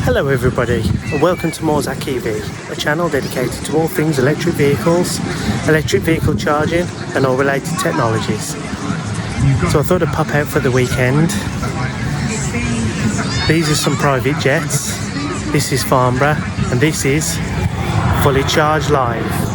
Hello everybody and welcome to Morzak EV, a channel dedicated to all things electric vehicles, electric vehicle charging and all related technologies. So I thought I'd pop out for the weekend. These are some private jets, this is Farnbourough and this is Fully Charged Live.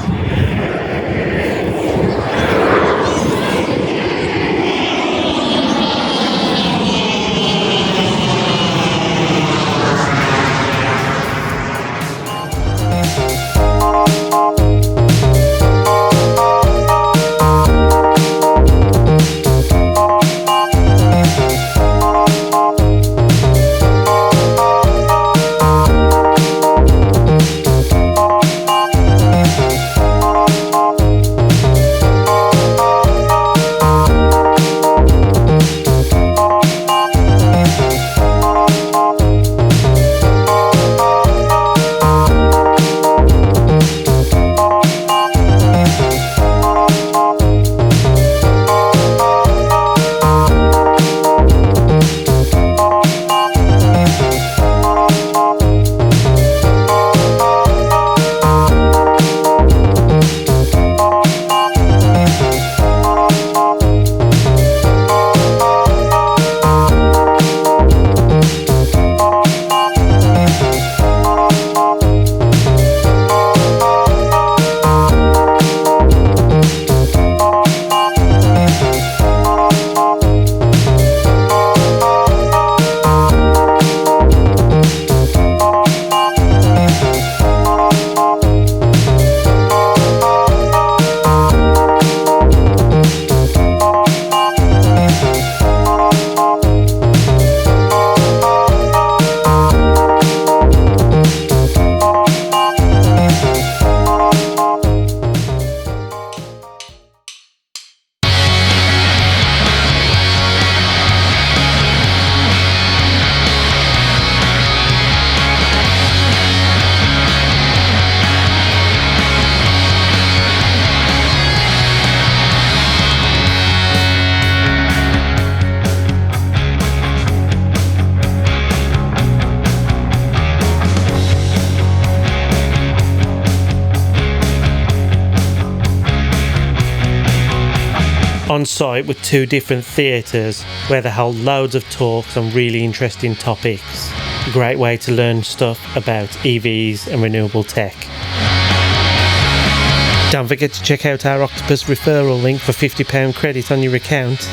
On site with two different theatres where they hold loads of talks on really interesting topics. A great way to learn stuff about EVs and renewable tech. Don't forget to check out our Octopus referral link for £50 credit on your account.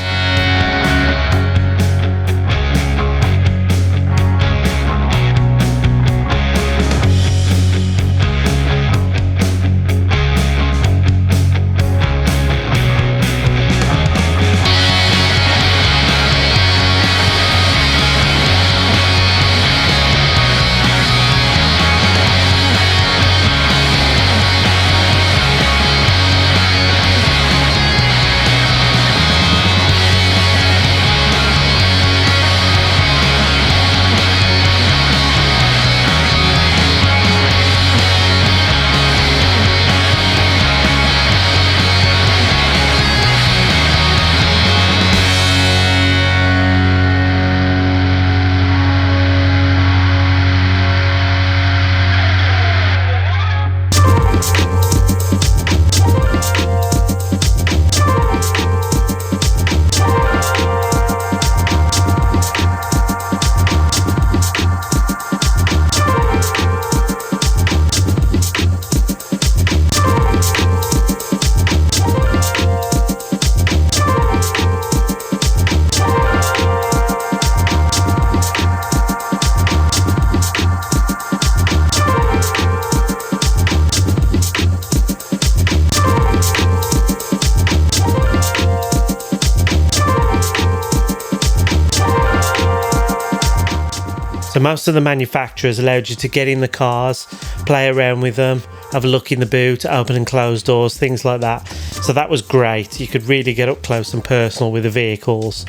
So most of the manufacturers allowed you to get in the cars, play around with them, have a look in the boot, open and close doors, things like that. So that was great. You could really get up close and personal with the vehicles.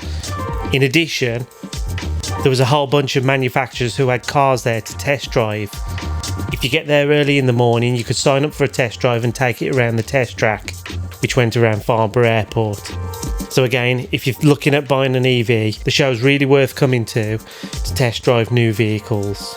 In addition, there was a whole bunch of manufacturers who had cars there to test drive. If you get there early in the morning, you could sign up for a test drive and take it around the test track, which went around Farnbourough Airport. So again, if you're looking at buying an EV, the show's really worth coming to test drive new vehicles.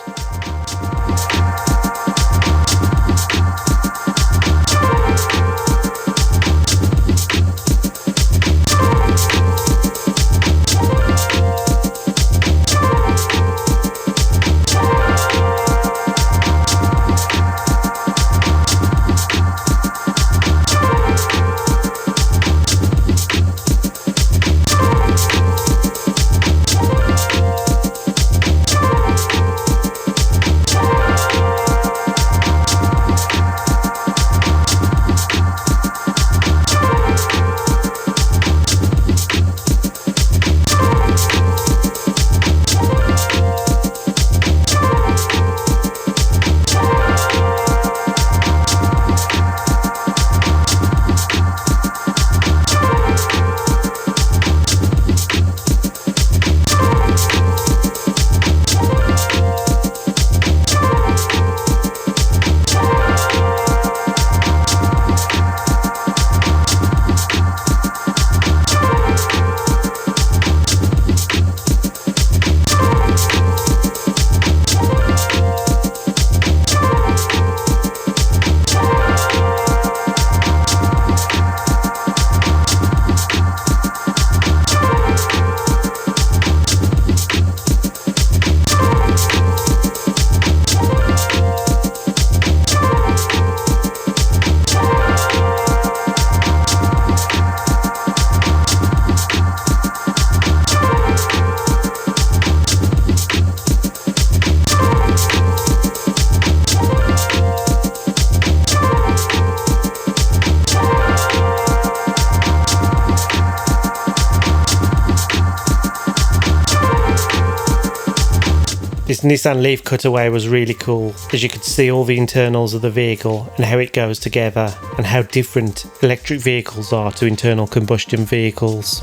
This Nissan Leaf cutaway was really cool, as you could see all the internals of the vehicle and how it goes together, and how different electric vehicles are to internal combustion vehicles.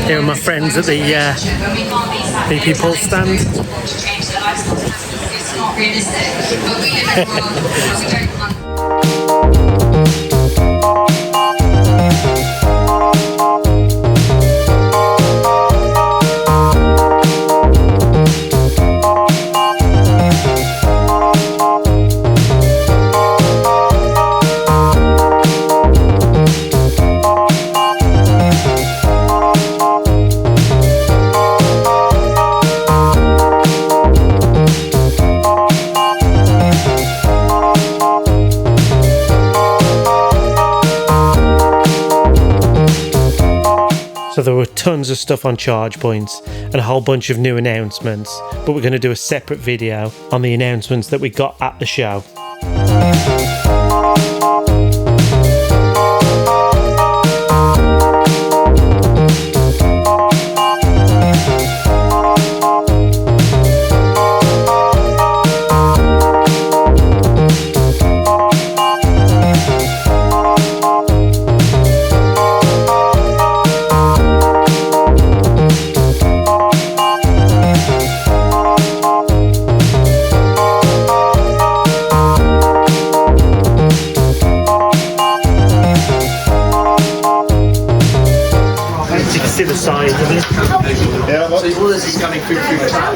Here are my friends at the BP Pulse stand. It's not realistic, but we live in a world where we don't want. So there were tons of stuff on charge points and a whole bunch of new announcements, but we're going to do a separate video on the announcements that we got at the show. See the size of it. Yeah, so all this is coming through the trap.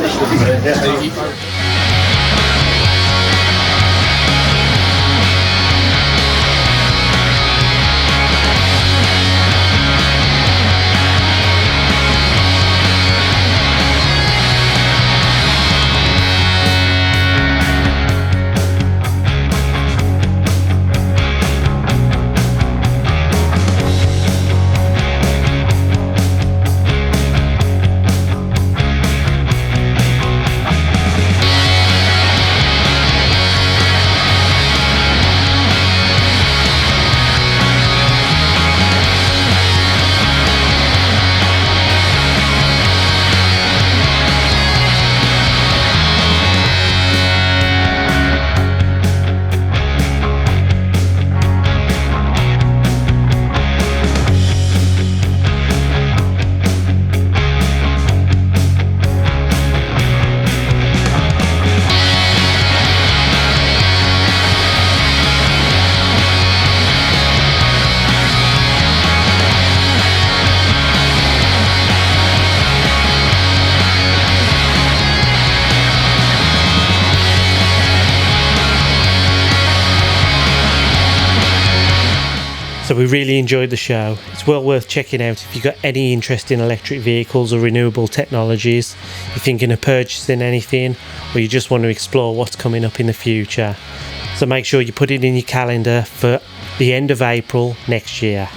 So we really enjoyed the show. It's well worth checking out if you've got any interest in electric vehicles or renewable technologies, you're thinking of purchasing anything, or you just want to explore what's coming up in the future. So make sure you put it in your calendar for the end of April next year.